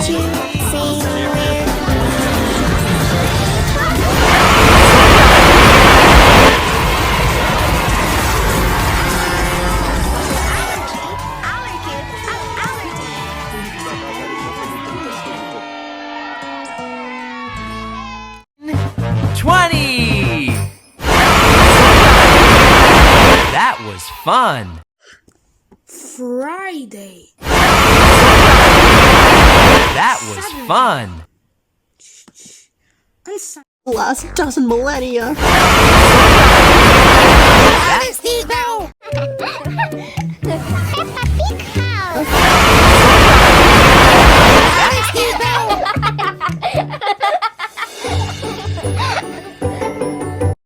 to sing with. 20! That was fun! Friday. That was fun! And Last dozen millennia.